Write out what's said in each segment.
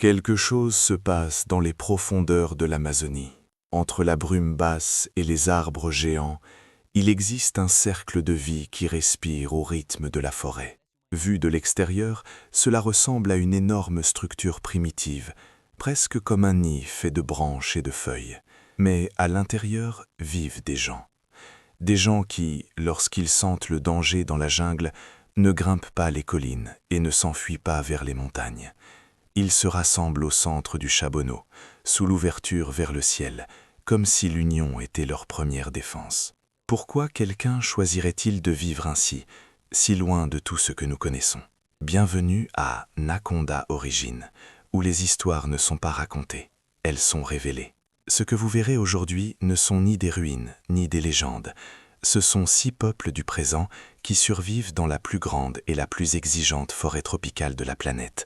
Quelque chose se passe dans les profondeurs de l'Amazonie. Entre la brume basse et les arbres géants, il existe un cercle de vie qui respire au rythme de la forêt. Vu de l'extérieur, cela ressemble à une énorme structure primitive, presque comme un nid fait de branches et de feuilles. Mais à l'intérieur vivent des gens. Des gens qui, lorsqu'ils sentent le danger dans la jungle, ne grimpent pas les collines et ne s'enfuient pas vers les montagnes. Ils se rassemblent au centre du Chabonneau, sous l'ouverture vers le ciel, comme si l'union était leur première défense. Pourquoi quelqu'un choisirait-il de vivre ainsi, si loin de tout ce que nous connaissons? Bienvenue à Nakonda Origine, où les histoires ne sont pas racontées, elles sont révélées. Ce que vous verrez aujourd'hui ne sont ni des ruines, ni des légendes. Ce sont 6 peuples du présent qui survivent dans la plus grande et la plus exigeante forêt tropicale de la planète,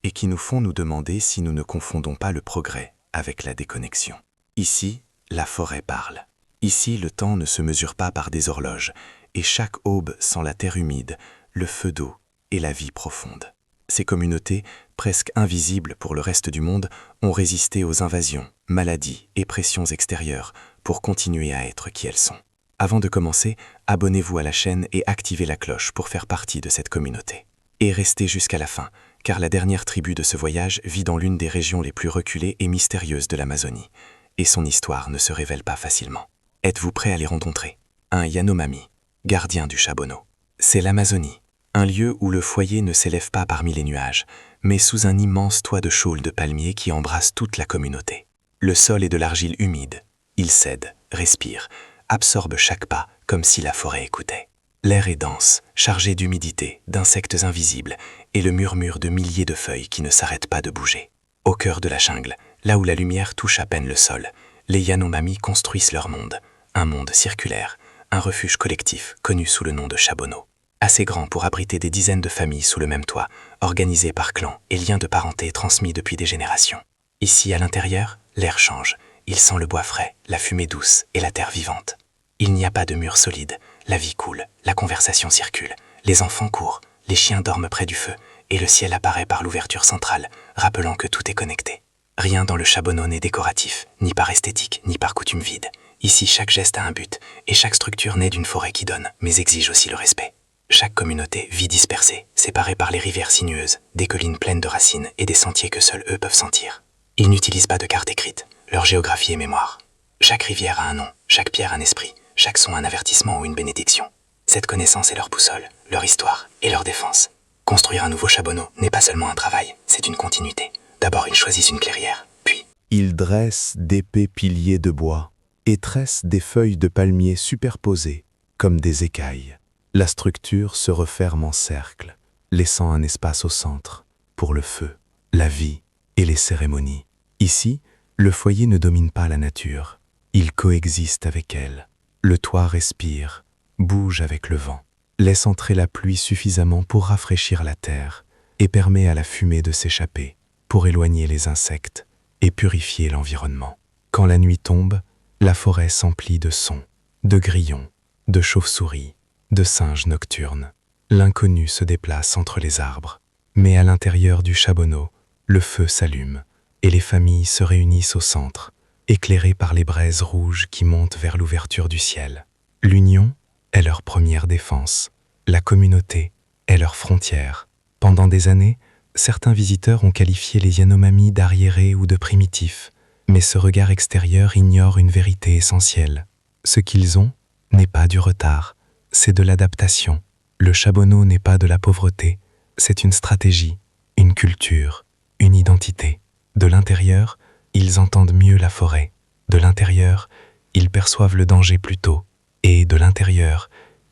et qui nous font nous demander si nous ne confondons pas le progrès avec la déconnexion. Ici, la forêt parle. Ici, le temps ne se mesure pas par des horloges, et chaque aube sent la terre humide, le feu d'eau et la vie profonde. Ces communautés, presque invisibles pour le reste du monde, ont résisté aux invasions, maladies et pressions extérieures pour continuer à être qui elles sont. Avant de commencer, abonnez-vous à la chaîne et activez la cloche pour faire partie de cette communauté. Et restez jusqu'à la fin, car la dernière tribu de ce voyage vit dans l'une des régions les plus reculées et mystérieuses de l'Amazonie, et son histoire ne se révèle pas facilement. Êtes-vous prêt à les rencontrer? Un Yanomami, gardien du Chabonneau. C'est l'Amazonie, un lieu où le foyer ne s'élève pas parmi les nuages, mais sous un immense toit de chaules de palmiers qui embrasse toute la communauté. Le sol est de l'argile humide. Il cède, respire, absorbe chaque pas comme si la forêt écoutait. L'air est dense, chargé d'humidité, d'insectes invisibles et le murmure de milliers de feuilles qui ne s'arrêtent pas de bouger. Au cœur de la jungle, là où la lumière touche à peine le sol, les Yanomami construisent leur monde, un monde circulaire, un refuge collectif connu sous le nom de Chabonneau. Assez grand pour abriter des dizaines de familles sous le même toit, organisées par clans et liens de parenté transmis depuis des générations. Ici, à l'intérieur, l'air change. Il sent le bois frais, la fumée douce et la terre vivante. Il n'y a pas de mur solide, la vie coule, la conversation circule, les enfants courent, les chiens dorment près du feu et le ciel apparaît par l'ouverture centrale, rappelant que tout est connecté. Rien dans le Chabonneau n'est décoratif, ni par esthétique, ni par coutume vide. Ici, chaque geste a un but et chaque structure naît d'une forêt qui donne, mais exige aussi le respect. Chaque communauté vit dispersée, séparée par les rivières sinueuses, des collines pleines de racines et des sentiers que seuls eux peuvent sentir. Ils n'utilisent pas de carte écrite, leur géographie est mémoire. Chaque rivière a un nom, chaque pierre un esprit, chaque son un avertissement ou une bénédiction. Cette connaissance est leur boussole, leur histoire et leur défense. Construire un nouveau Chabonneau n'est pas seulement un travail, c'est une continuité. D'abord, ils choisissent une clairière, puis... Ils dressent d'épais piliers de bois et tressent des feuilles de palmier superposées, comme des écailles. La structure se referme en cercle, laissant un espace au centre, pour le feu, la vie et les cérémonies. Ici, le foyer ne domine pas la nature, il coexiste avec elle. Le toit respire, bouge avec le vent, laisse entrer la pluie suffisamment pour rafraîchir la terre et permet à la fumée de s'échapper pour éloigner les insectes et purifier l'environnement. Quand la nuit tombe, la forêt s'emplit de sons, de grillons, de chauves-souris, de singes nocturnes. L'inconnu se déplace entre les arbres, mais à l'intérieur du Chabonneau, le feu s'allume et les familles se réunissent au centre, éclairées par les braises rouges qui montent vers l'ouverture du ciel. L'union est leur première défense, la communauté est leur frontière. Pendant des années, certains visiteurs ont qualifié les Yanomami d'arriérés ou de primitifs, mais ce regard extérieur ignore une vérité essentielle. Ce qu'ils ont n'est pas du retard, c'est de l'adaptation. Le Chabonneau n'est pas de la pauvreté, c'est une stratégie, une culture, une identité. De l'intérieur, ils entendent mieux la forêt. De l'intérieur, ils perçoivent le danger plus tôt. Et de l'intérieur,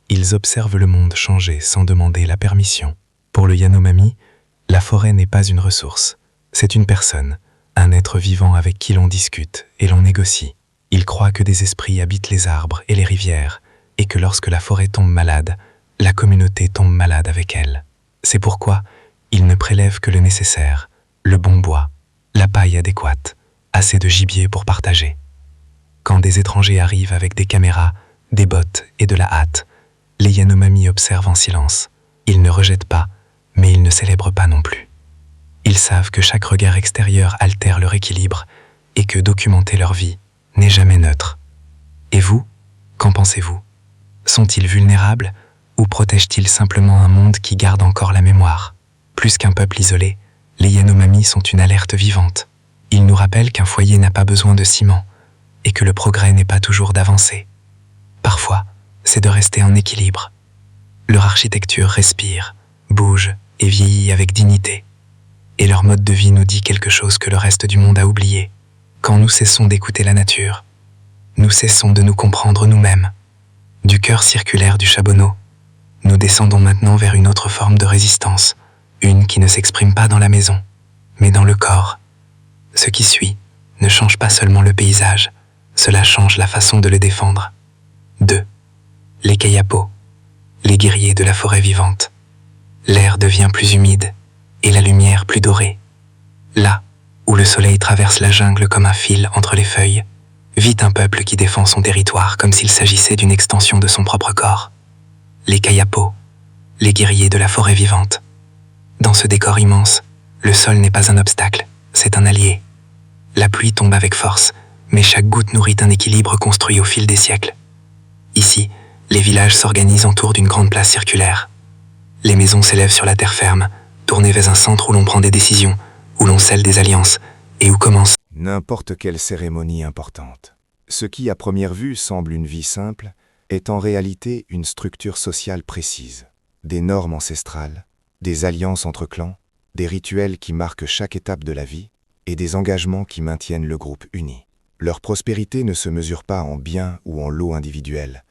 ils observent le monde changer sans demander la permission. Pour le Yanomami, la forêt n'est pas une ressource, c'est une personne, un être vivant avec qui l'on discute et l'on négocie. Ils croient que des esprits habitent les arbres et les rivières, et que lorsque la forêt tombe malade, la communauté tombe malade avec elle. C'est pourquoi ils ne prélèvent que le nécessaire, le bon bois, la paille adéquate, assez de gibier pour partager. Quand des étrangers arrivent avec des caméras, des bottes et de la hâte, les Yanomami observent en silence. Ils ne rejettent pas, mais ils ne célèbrent pas non plus. Ils savent que chaque regard extérieur altère leur équilibre et que documenter leur vie n'est jamais neutre. Et vous, qu'en pensez-vous? Sont-ils vulnérables ou protègent-ils simplement un monde qui garde encore la mémoire? Plus qu'un peuple isolé, les Yanomami sont une alerte vivante. Ils nous rappellent qu'un foyer n'a pas besoin de ciment et que le progrès n'est pas toujours d'avancer. Parfois, c'est de rester en équilibre. Leur architecture respire, bouge et vieillit avec dignité. Et leur mode de vie nous dit quelque chose que le reste du monde a oublié. Quand nous cessons d'écouter la nature, nous cessons de nous comprendre nous-mêmes. Du cœur circulaire du Chabonneau, nous descendons maintenant vers une autre forme de résistance, une qui ne s'exprime pas dans la maison, mais dans le corps. Ce qui suit ne change pas seulement le paysage, cela change la façon de le défendre. 2. Les Kayapo, les guerriers de la forêt vivante. L'air devient plus humide et la lumière plus dorée. Là où le soleil traverse la jungle comme un fil entre les feuilles, vit un peuple qui défend son territoire comme s'il s'agissait d'une extension de son propre corps. Les Kayapo, les guerriers de la forêt vivante. Dans ce décor immense, le sol n'est pas un obstacle, c'est un allié. La pluie tombe avec force, mais chaque goutte nourrit un équilibre construit au fil des siècles. Ici, les villages s'organisent autour d'une grande place circulaire. Les maisons s'élèvent sur la terre ferme, tournées vers un centre où l'on prend des décisions, où l'on scelle des alliances, et où commence N'importe quelle cérémonie importante. Ce qui, à première vue, semble une vie simple, est en réalité une structure sociale précise. Des normes ancestrales, des alliances entre clans, des rituels qui marquent chaque étape de la vie, et des engagements qui maintiennent le groupe uni. Leur prospérité ne se mesure pas en biens ou en lots individuels,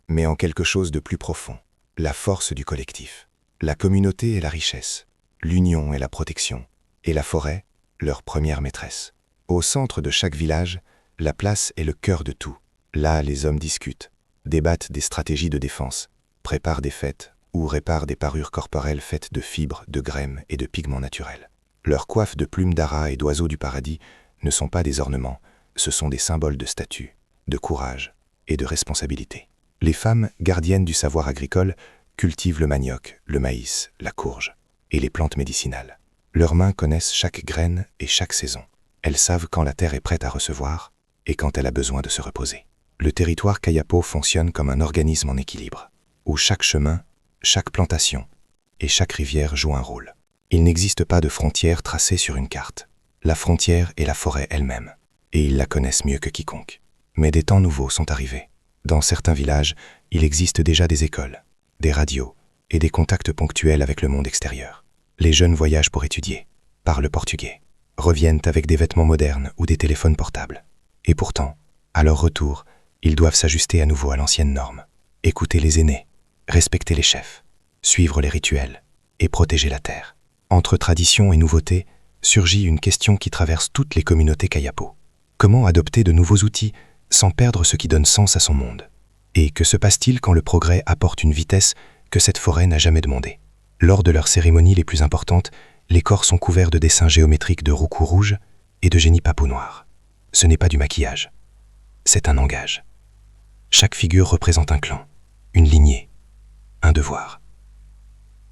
mais en quelque chose de plus profond, la force du collectif. La communauté est la richesse, l'union est la protection, et la forêt, leur première maîtresse. Au centre de chaque village, la place est le cœur de tout. Là, les hommes discutent, débattent des stratégies de défense, préparent des fêtes ou réparent des parures corporelles faites de fibres, de graines et de pigments naturels. Leurs coiffes de plumes d'ara et d'oiseaux du paradis ne sont pas des ornements, ce sont des symboles de statut, de courage et de responsabilité. Les femmes, gardiennes du savoir agricole, cultivent le manioc, le maïs, la courge et les plantes médicinales. Leurs mains connaissent chaque graine et chaque saison. Elles savent quand la terre est prête à recevoir et quand elle a besoin de se reposer. Le territoire Kayapo fonctionne comme un organisme en équilibre, où chaque chemin, chaque plantation et chaque rivière jouent un rôle. Il n'existe pas de frontière tracée sur une carte. La frontière est la forêt elle-même, et ils la connaissent mieux que quiconque. Mais des temps nouveaux sont arrivés. Dans certains villages, il existe déjà des écoles, des radios et des contacts ponctuels avec le monde extérieur. Les jeunes voyagent pour étudier, parlent portugais, reviennent avec des vêtements modernes ou des téléphones portables. Et pourtant, à leur retour, ils doivent s'ajuster à nouveau à l'ancienne norme, écouter les aînés, respecter les chefs, suivre les rituels et protéger la terre. Entre tradition et nouveauté, surgit une question qui traverse toutes les communautés Kayapo. Comment adopter de nouveaux outils sans perdre ce qui donne sens à son monde? Et que se passe-t-il quand le progrès apporte une vitesse que cette forêt n'a jamais demandée? Lors de leurs cérémonies les plus importantes, les corps sont couverts de dessins géométriques de roucou rouge et de génie papou noir. Ce n'est pas du maquillage, c'est un langage. Chaque figure représente un clan, une lignée, un devoir.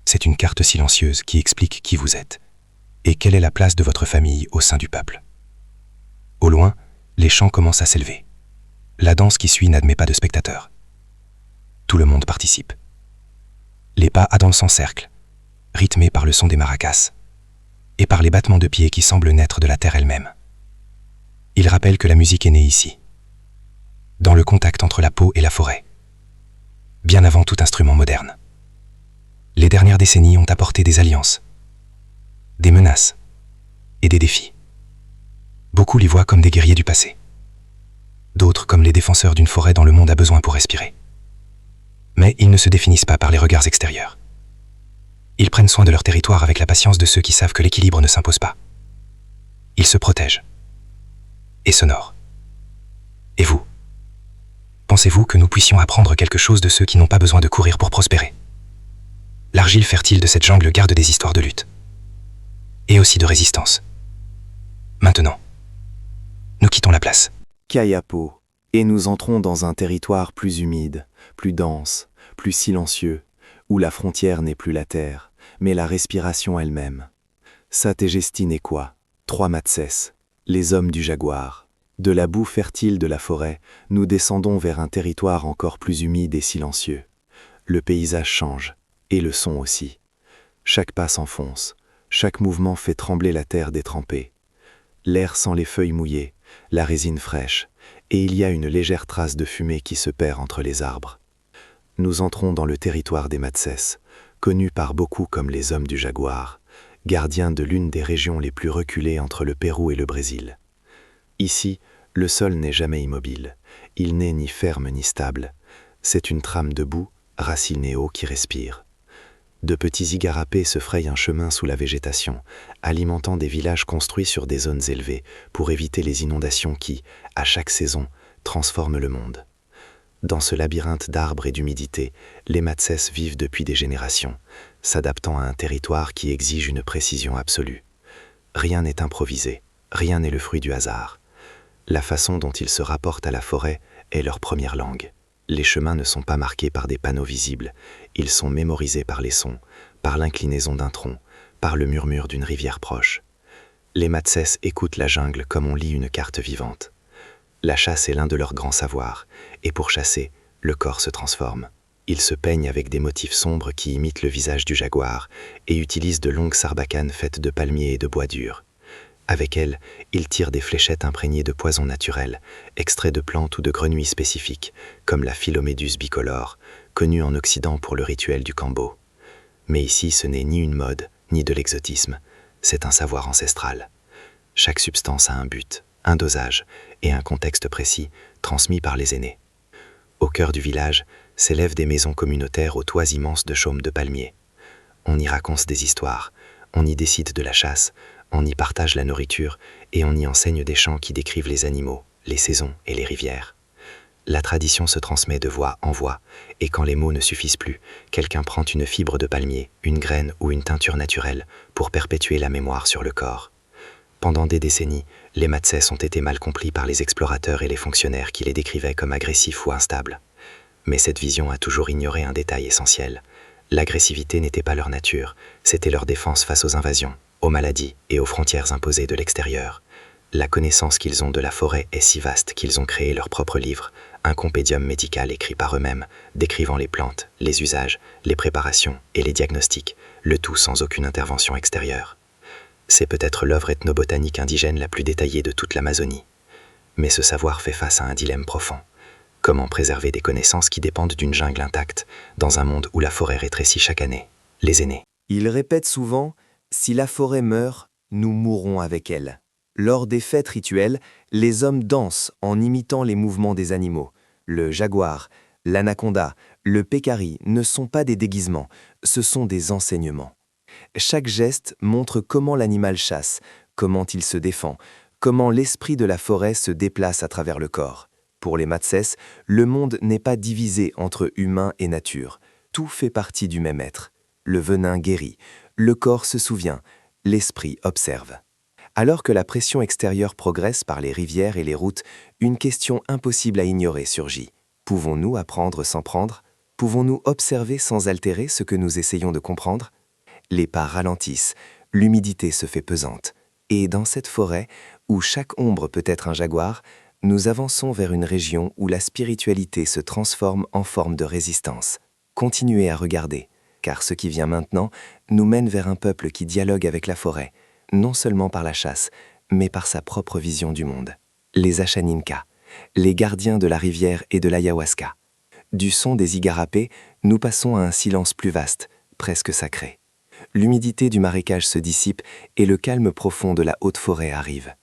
C'est une carte silencieuse qui explique qui vous êtes et quelle est la place de votre famille au sein du peuple. Au loin, les chants commencent à s'élever. La danse qui suit n'admet pas de spectateurs. Tout le monde participe. Les pas dansent en cercle, rythmés par le son des maracas et par les battements de pieds qui semblent naître de la terre elle-même. Ils rappellent que la musique est née ici, dans le contact entre la peau et la forêt, bien avant tout instrument moderne. Les dernières décennies ont apporté des alliances, des menaces et des défis. Beaucoup l'y voient comme des guerriers du passé, d'autres comme les défenseurs d'une forêt dont le monde a besoin pour respirer. Mais ils ne se définissent pas par les regards extérieurs. Ils prennent soin de leur territoire avec la patience de ceux qui savent que l'équilibre ne s'impose pas. Ils se protègent et s'honorent. Et vous? Pensez-vous que nous puissions apprendre quelque chose de ceux qui n'ont pas besoin de courir pour prospérer? L'argile fertile de cette jungle garde des histoires de lutte et aussi de résistance. Maintenant, nous quittons la place. Kayapo, et nous entrons dans un territoire plus humide, plus dense, plus silencieux, où la frontière n'est plus la terre, mais la respiration elle-même. Sategestinequa, 3 Matses, les hommes du jaguar. De la boue fertile de la forêt, nous descendons vers un territoire encore plus humide et silencieux. Le paysage change, et le son aussi. Chaque pas s'enfonce, chaque mouvement fait trembler la terre détrempée. L'air sent les feuilles mouillées, la résine fraîche, et il y a une légère trace de fumée qui se perd entre les arbres. Nous entrons dans le territoire des Matses, connus par beaucoup comme les hommes du jaguar, gardiens de l'une des régions les plus reculées entre le Pérou et le Brésil. Ici, le sol n'est jamais immobile, il n'est ni ferme ni stable. C'est une trame de boue, racines et eau qui respire. De petits igarapés se frayent un chemin sous la végétation, alimentant des villages construits sur des zones élevées pour éviter les inondations qui, à chaque saison, transforment le monde. Dans ce labyrinthe d'arbres et d'humidité, les Matses vivent depuis des générations, s'adaptant à un territoire qui exige une précision absolue. Rien n'est improvisé, rien n'est le fruit du hasard. La façon dont ils se rapportent à la forêt est leur première langue. Les chemins ne sont pas marqués par des panneaux visibles, ils sont mémorisés par les sons, par l'inclinaison d'un tronc, par le murmure d'une rivière proche. Les Matses écoutent la jungle comme on lit une carte vivante. La chasse est l'un de leurs grands savoirs, et pour chasser, le corps se transforme. Ils se peignent avec des motifs sombres qui imitent le visage du jaguar et utilisent de longues sarbacanes faites de palmiers et de bois dur. Avec elles, ils tirent des fléchettes imprégnées de poisons naturels, extraits de plantes ou de grenouilles spécifiques, comme la Philomédus bicolore, connue en Occident pour le rituel du Kambo. Mais ici, ce n'est ni une mode, ni de l'exotisme, c'est un savoir ancestral. Chaque substance a un but, un dosage et un contexte précis, transmis par les aînés. Au cœur du village s'élèvent des maisons communautaires aux toits immenses de chaumes de palmiers. On y raconte des histoires, on y décide de la chasse, on y partage la nourriture et on y enseigne des chants qui décrivent les animaux, les saisons et les rivières. La tradition se transmet de voix en voix, et quand les mots ne suffisent plus, quelqu'un prend une fibre de palmier, une graine ou une teinture naturelle pour perpétuer la mémoire sur le corps. Pendant des décennies, les Matses ont été mal compris par les explorateurs et les fonctionnaires qui les décrivaient comme agressifs ou instables. Mais cette vision a toujours ignoré un détail essentiel. L'agressivité n'était pas leur nature, c'était leur défense face aux invasions, aux maladies et aux frontières imposées de l'extérieur. La connaissance qu'ils ont de la forêt est si vaste qu'ils ont créé leur propre livre, un compédium médical écrit par eux-mêmes, décrivant les plantes, les usages, les préparations et les diagnostics, le tout sans aucune intervention extérieure. C'est peut-être l'œuvre ethnobotanique indigène la plus détaillée de toute l'Amazonie. Mais ce savoir fait face à un dilemme profond. Comment préserver des connaissances qui dépendent d'une jungle intacte, dans un monde où la forêt rétrécit chaque année? Les aînés. Ils répètent souvent « Si la forêt meurt, nous mourrons avec elle ». Lors des fêtes rituelles, les hommes dansent en imitant les mouvements des animaux. Le jaguar, l'anaconda, le pécari ne sont pas des déguisements, ce sont des enseignements. Chaque geste montre comment l'animal chasse, comment il se défend, comment l'esprit de la forêt se déplace à travers le corps. Pour les Matses, le monde n'est pas divisé entre humain et nature. Tout fait partie du même être. Le venin guérit, le corps se souvient, l'esprit observe. Alors que la pression extérieure progresse par les rivières et les routes, une question impossible à ignorer surgit. Pouvons-nous apprendre sans prendre? Pouvons-nous observer sans altérer ce que nous essayons de comprendre? Les pas ralentissent, l'humidité se fait pesante. Et dans cette forêt, où chaque ombre peut être un jaguar, nous avançons vers une région où la spiritualité se transforme en forme de résistance. Continuez à regarder, car ce qui vient maintenant nous mène vers un peuple qui dialogue avec la forêt, non seulement par la chasse, mais par sa propre vision du monde. Les Achaninka, les gardiens de la rivière et de l'ayahuasca. Du son des igarapés, nous passons à un silence plus vaste, presque sacré. L'humidité du marécage se dissipe et le calme profond de la haute forêt arrive.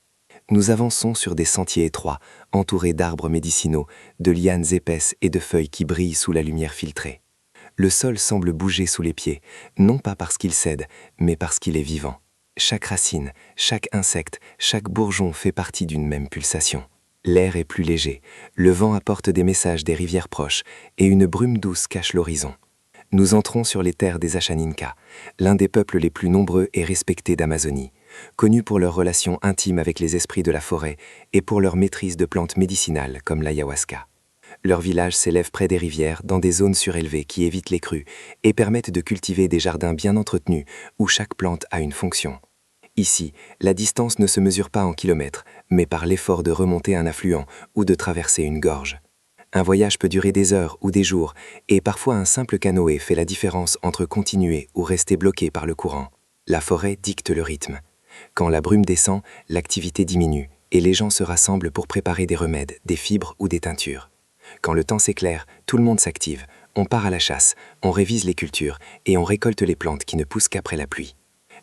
Nous avançons sur des sentiers étroits, entourés d'arbres médicinaux, de lianes épaisses et de feuilles qui brillent sous la lumière filtrée. Le sol semble bouger sous les pieds, non pas parce qu'il cède, mais parce qu'il est vivant. Chaque racine, chaque insecte, chaque bourgeon fait partie d'une même pulsation. L'air est plus léger, le vent apporte des messages des rivières proches et une brume douce cache l'horizon. Nous entrons sur les terres des Achaninka, l'un des peuples les plus nombreux et respectés d'Amazonie, connus pour leur relation intime avec les esprits de la forêt et pour leur maîtrise de plantes médicinales comme l'ayahuasca. Leur village s'élève près des rivières, dans des zones surélevées qui évitent les crues et permettent de cultiver des jardins bien entretenus où chaque plante a une fonction. Ici, la distance ne se mesure pas en kilomètres, mais par l'effort de remonter un affluent ou de traverser une gorge. Un voyage peut durer des heures ou des jours, et parfois un simple canoë fait la différence entre continuer ou rester bloqué par le courant. La forêt dicte le rythme. Quand la brume descend, l'activité diminue, et les gens se rassemblent pour préparer des remèdes, des fibres ou des teintures. Quand le temps s'éclaire, tout le monde s'active. On part à la chasse, on révise les cultures, et on récolte les plantes qui ne poussent qu'après la pluie.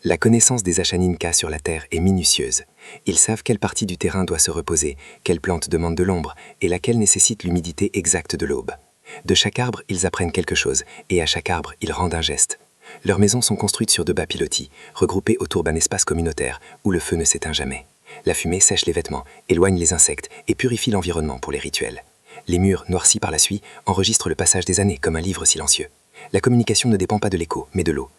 La connaissance des Achaninka sur la terre est minutieuse. Ils savent quelle partie du terrain doit se reposer, quelle plante demande de l'ombre et laquelle nécessite l'humidité exacte de l'aube. De chaque arbre, ils apprennent quelque chose, et à chaque arbre, ils rendent un geste. Leurs maisons sont construites sur 2 bas pilotis, regroupés autour d'un espace communautaire où le feu ne s'éteint jamais. La fumée sèche les vêtements, éloigne les insectes et purifie l'environnement pour les rituels. Les murs, noircis par la suie, enregistrent le passage des années comme un livre silencieux. La communication ne dépend pas de l'écho, mais de l'eau.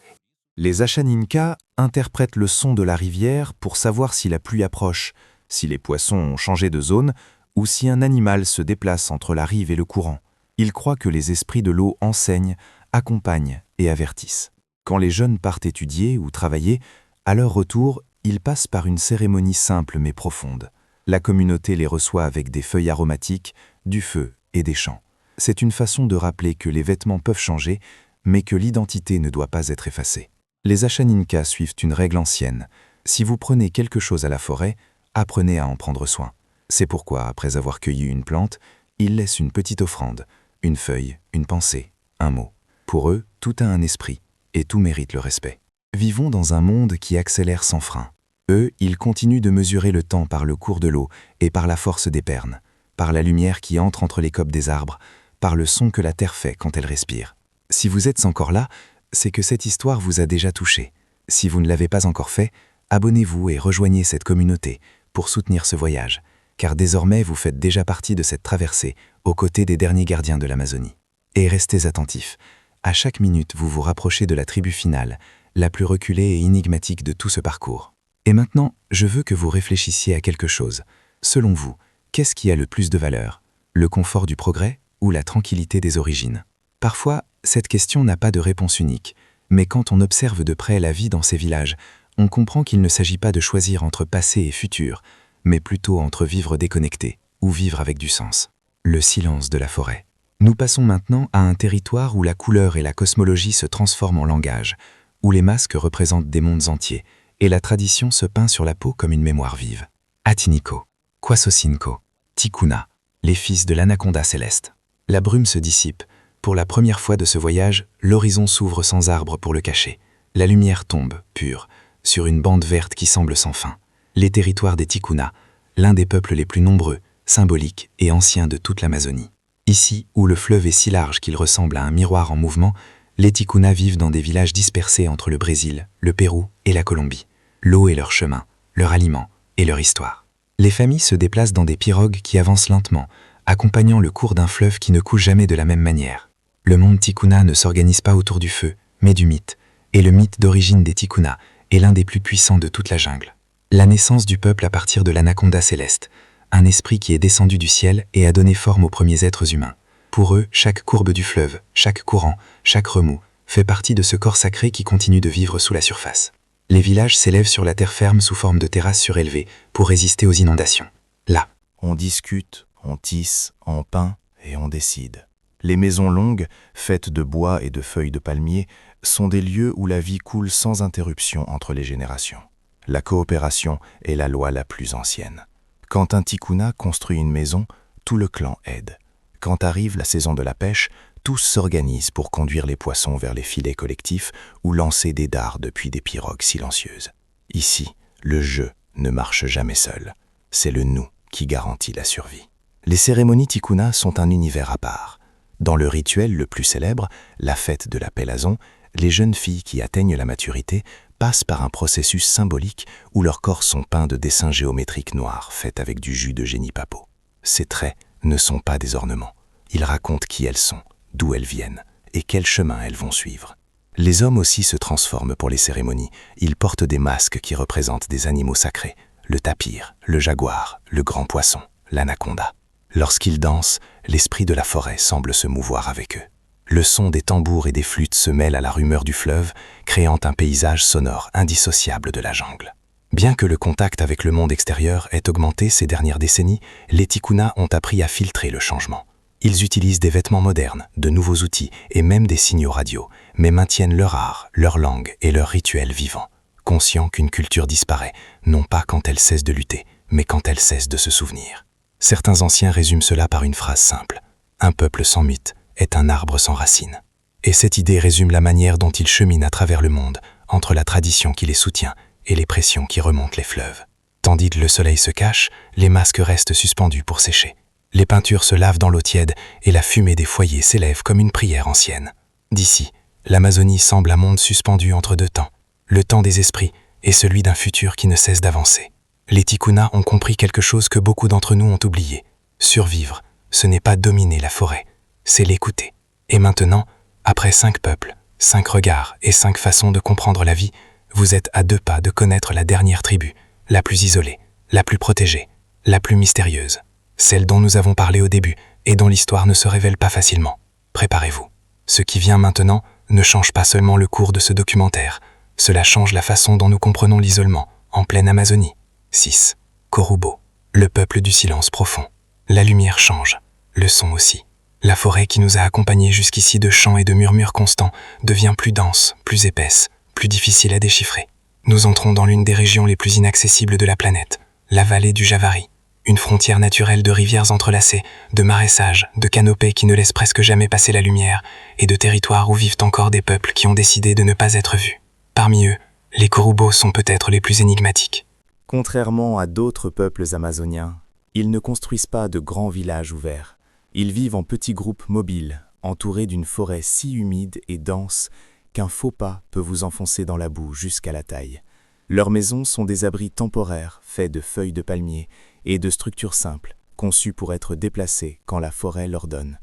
Les Achaninka interprètent le son de la rivière pour savoir si la pluie approche, si les poissons ont changé de zone ou si un animal se déplace entre la rive et le courant. Ils croient que les esprits de l'eau enseignent, accompagnent et avertissent. Quand les jeunes partent étudier ou travailler, à leur retour, ils passent par une cérémonie simple mais profonde. La communauté les reçoit avec des feuilles aromatiques, du feu et des chants. C'est une façon de rappeler que les vêtements peuvent changer, mais que l'identité ne doit pas être effacée. Les Achaninka suivent une règle ancienne. Si vous prenez quelque chose à la forêt, apprenez à en prendre soin. C'est pourquoi, après avoir cueilli une plante, ils laissent une petite offrande, une feuille, une pensée, un mot. Pour eux, tout a un esprit, et tout mérite le respect. Vivons dans un monde qui accélère sans frein. Eux, ils continuent de mesurer le temps par le cours de l'eau et par la force des pernes, par la lumière qui entre entre les copes des arbres, par le son que la terre fait quand elle respire. Si vous êtes encore là, c'est que cette histoire vous a déjà touché. Si vous ne l'avez pas encore fait, abonnez-vous et rejoignez cette communauté pour soutenir ce voyage, car désormais vous faites déjà partie de cette traversée aux côtés des derniers gardiens de l'Amazonie. Et restez attentifs, à chaque minute vous vous rapprochez de la tribu finale, la plus reculée et énigmatique de tout ce parcours. Et maintenant, je veux que vous réfléchissiez à quelque chose. Selon vous, qu'est-ce qui a le plus de valeur? Le confort du progrès ou la tranquillité des origines? Parfois, cette question n'a pas de réponse unique, mais quand on observe de près la vie dans ces villages, on comprend qu'il ne s'agit pas de choisir entre passé et futur, mais plutôt entre vivre déconnecté ou vivre avec du sens. Le silence de la forêt. Nous passons maintenant à un territoire où la couleur et la cosmologie se transforment en langage, où les masques représentent des mondes entiers, et la tradition se peint sur la peau comme une mémoire vive. Atiniko, Kwasosinko, Tikuna, les fils de l'anaconda céleste. La brume se dissipe. Pour la première fois de ce voyage, l'horizon s'ouvre sans arbre pour le cacher. La lumière tombe, pure, sur une bande verte qui semble sans fin. Les territoires des Tikuna, l'un des peuples les plus nombreux, symboliques et anciens de toute l'Amazonie. Ici, où le fleuve est si large qu'il ressemble à un miroir en mouvement, les Tikuna vivent dans des villages dispersés entre le Brésil, le Pérou et la Colombie. L'eau est leur chemin, leur aliment et leur histoire. Les familles se déplacent dans des pirogues qui avancent lentement, accompagnant le cours d'un fleuve qui ne coule jamais de la même manière. Le monde Tikuna ne s'organise pas autour du feu, mais du mythe, et le mythe d'origine des Tikuna est l'un des plus puissants de toute la jungle. La naissance du peuple à partir de l'anaconda céleste, un esprit qui est descendu du ciel et a donné forme aux premiers êtres humains. Pour eux, chaque courbe du fleuve, chaque courant, chaque remous, fait partie de ce corps sacré qui continue de vivre sous la surface. Les villages s'élèvent sur la terre ferme sous forme de terrasses surélevées pour résister aux inondations. Là, On discute, on tisse, on peint et on décide. Les maisons longues, faites de bois et de feuilles de palmier, sont des lieux où la vie coule sans interruption entre les générations. La coopération est la loi la plus ancienne. Quand un Tikuna construit une maison, tout le clan aide. Quand arrive la saison de la pêche, tous s'organisent pour conduire les poissons vers les filets collectifs ou lancer des dards depuis des pirogues silencieuses. Ici, le jeu ne marche jamais seul. C'est le nous qui garantit la survie. Les cérémonies Tikuna sont un univers à part. Dans le rituel le plus célèbre, la fête de la Pélazon, les jeunes filles qui atteignent la maturité passent par un processus symbolique où leurs corps sont peints de dessins géométriques noirs faits avec du jus de génie-papo. Ces traits ne sont pas des ornements. Ils racontent qui elles sont, d'où elles viennent et quel chemin elles vont suivre. Les hommes aussi se transforment pour les cérémonies. Ils portent des masques qui représentent des animaux sacrés, le tapir, le jaguar, le grand poisson, l'anaconda. Lorsqu'ils dansent, l'esprit de la forêt semble se mouvoir avec eux. Le son des tambours et des flûtes se mêle à la rumeur du fleuve, créant un paysage sonore indissociable de la jungle. Bien que le contact avec le monde extérieur ait augmenté ces dernières décennies, les Tikuna ont appris à filtrer le changement. Ils utilisent des vêtements modernes, de nouveaux outils et même des signaux radio, mais maintiennent leur art, leur langue et leurs rituels vivants, conscients qu'une culture disparaît, non pas quand elle cesse de lutter, mais quand elle cesse de se souvenir. Certains anciens résument cela par une phrase simple. Un peuple sans mythe est un arbre sans racines. Et cette idée résume la manière dont ils cheminent à travers le monde, entre la tradition qui les soutient et les pressions qui remontent les fleuves. Tandis que le soleil se cache, les masques restent suspendus pour sécher. Les peintures se lavent dans l'eau tiède et la fumée des foyers s'élève comme une prière ancienne. D'ici, l'Amazonie semble un monde suspendu entre deux temps, le temps des esprits et celui d'un futur qui ne cesse d'avancer. Les Tikuna ont compris quelque chose que beaucoup d'entre nous ont oublié. Survivre, ce n'est pas dominer la forêt, c'est l'écouter. Et maintenant, après 5 peuples, 5 regards et 5 façons de comprendre la vie, vous êtes à 2 pas de connaître la dernière tribu, la plus isolée, la plus protégée, la plus mystérieuse, celle dont nous avons parlé au début et dont l'histoire ne se révèle pas facilement. Préparez-vous. Ce qui vient maintenant ne change pas seulement le cours de ce documentaire, cela change la façon dont nous comprenons l'isolement, en pleine Amazonie. 6. Korubo, le peuple du silence profond. La lumière change, le son aussi. La forêt qui nous a accompagnés jusqu'ici de chants et de murmures constants devient plus dense, plus épaisse, plus difficile à déchiffrer. Nous entrons dans l'une des régions les plus inaccessibles de la planète, la vallée du Javari, une frontière naturelle de rivières entrelacées, de maraîchages, de canopées qui ne laissent presque jamais passer la lumière, et de territoires où vivent encore des peuples qui ont décidé de ne pas être vus. Parmi eux, les Korubos sont peut-être les plus énigmatiques. Contrairement à d'autres peuples amazoniens, ils ne construisent pas de grands villages ouverts. Ils vivent en petits groupes mobiles, entourés d'une forêt si humide et dense qu'un faux pas peut vous enfoncer dans la boue jusqu'à la taille. Leurs maisons sont des abris temporaires faits de feuilles de palmier et de structures simples, conçues pour être déplacées quand la forêt l'ordonne.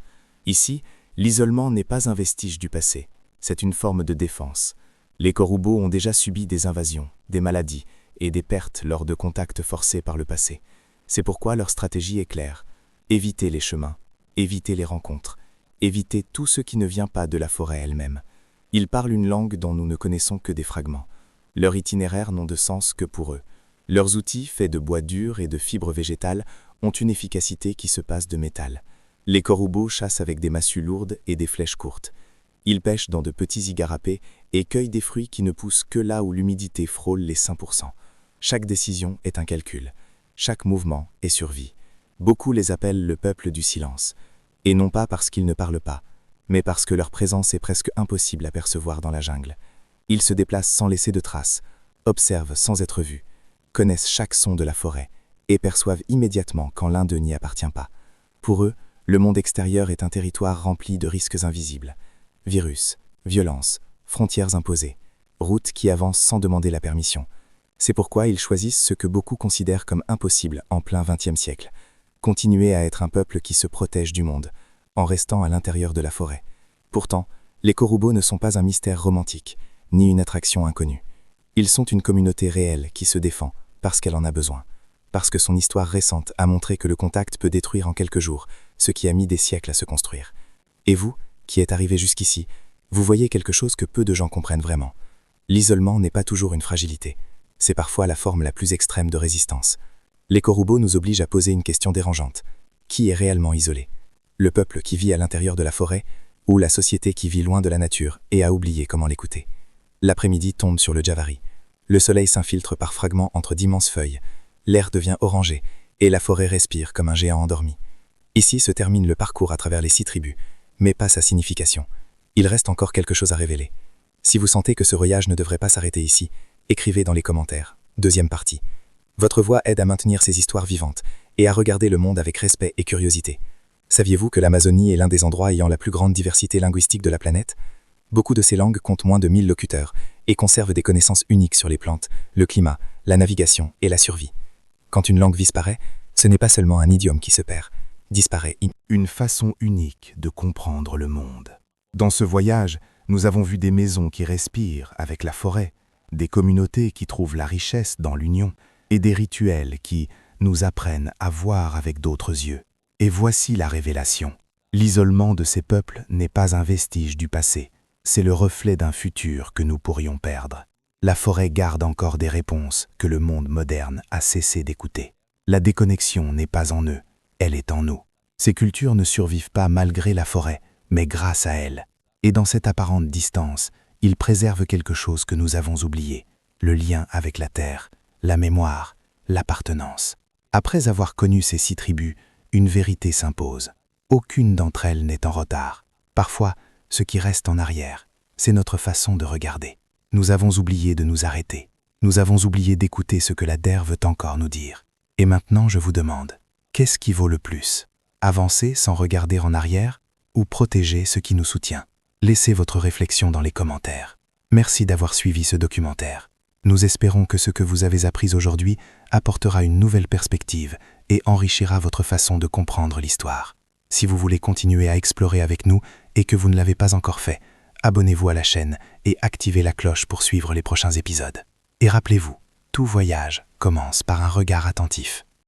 Ici, l'isolement n'est pas un vestige du passé, c'est une forme de défense. Les Korubos ont déjà subi des invasions, des maladies et des pertes lors de contacts forcés par le passé. C'est pourquoi leur stratégie est claire. Éviter les chemins, éviter les rencontres, éviter tout ce qui ne vient pas de la forêt elle-même. Ils parlent une langue dont nous ne connaissons que des fragments. Leurs itinéraires n'ont de sens que pour eux. Leurs outils, faits de bois dur et de fibres végétales, ont une efficacité qui se passe de métal. Les Korubos chassent avec des massues lourdes et des flèches courtes. Ils pêchent dans de petits igarapés et cueillent des fruits qui ne poussent que là où l'humidité frôle les 5%. Chaque décision est un calcul. Chaque mouvement est survie. Beaucoup les appellent le peuple du silence. Et non pas parce qu'ils ne parlent pas, mais parce que leur présence est presque impossible à percevoir dans la jungle. Ils se déplacent sans laisser de traces, observent sans être vus, connaissent chaque son de la forêt et perçoivent immédiatement quand l'un d'eux n'y appartient pas. Pour eux, le monde extérieur est un territoire rempli de risques invisibles. Virus, violence, frontières imposées, routes qui avancent sans demander la permission. C'est pourquoi ils choisissent ce que beaucoup considèrent comme impossible en plein XXe siècle. Continuer à être un peuple qui se protège du monde, en restant à l'intérieur de la forêt. Pourtant, les Korubos ne sont pas un mystère romantique, ni une attraction inconnue. Ils sont une communauté réelle qui se défend parce qu'elle en a besoin, parce que son histoire récente a montré que le contact peut détruire en quelques jours ce qui a mis des siècles à se construire. Et vous, qui êtes arrivé jusqu'ici, vous voyez quelque chose que peu de gens comprennent vraiment. L'isolement n'est pas toujours une fragilité, c'est parfois la forme la plus extrême de résistance. Les Korubos nous obligent à poser une question dérangeante. Qui est réellement isolé ? Le peuple qui vit à l'intérieur de la forêt ou la société qui vit loin de la nature et a oublié comment l'écouter ? L'après-midi tombe sur le Javari. Le soleil s'infiltre par fragments entre d'immenses feuilles. L'air devient orangé et la forêt respire comme un géant endormi. Ici se termine le parcours à travers les 6 tribus, mais pas sa signification. Il reste encore quelque chose à révéler. Si vous sentez que ce voyage ne devrait pas s'arrêter ici, écrivez dans les commentaires. 2e partie. Votre voix aide à maintenir ces histoires vivantes et à regarder le monde avec respect et curiosité. Saviez-vous que l'Amazonie est l'un des endroits ayant la plus grande diversité linguistique de la planète ? Beaucoup de ces langues comptent moins de 1000 locuteurs et conservent des connaissances uniques sur les plantes, le climat, la navigation et la survie. Quand une langue disparaît, ce n'est pas seulement un idiome qui se perd. Disparaît Une façon unique de comprendre le monde. Dans ce voyage, nous avons vu des maisons qui respirent avec la forêt, des communautés qui trouvent la richesse dans l'union, et des rituels qui nous apprennent à voir avec d'autres yeux. Et voici la révélation. L'isolement de ces peuples n'est pas un vestige du passé, c'est le reflet d'un futur que nous pourrions perdre. La forêt garde encore des réponses que le monde moderne a cessé d'écouter. La déconnexion n'est pas en eux, elle est en nous. Ces cultures ne survivent pas malgré la forêt, mais grâce à elle. Et dans cette apparente distance, ils préservent quelque chose que nous avons oublié, le lien avec la terre, la mémoire, l'appartenance. Après avoir connu ces 6 tribus, une vérité s'impose. Aucune d'entre elles n'est en retard. Parfois, ce qui reste en arrière, c'est notre façon de regarder. Nous avons oublié de nous arrêter. Nous avons oublié d'écouter ce que la terre veut encore nous dire. Et maintenant, je vous demande, qu'est-ce qui vaut le plus? Avancer sans regarder en arrière ou protéger ce qui nous soutient? Laissez votre réflexion dans les commentaires. Merci d'avoir suivi ce documentaire. Nous espérons que ce que vous avez appris aujourd'hui apportera une nouvelle perspective et enrichira votre façon de comprendre l'histoire. Si vous voulez continuer à explorer avec nous et que vous ne l'avez pas encore fait, abonnez-vous à la chaîne et activez la cloche pour suivre les prochains épisodes. Et rappelez-vous, tout voyage commence par un regard attentif.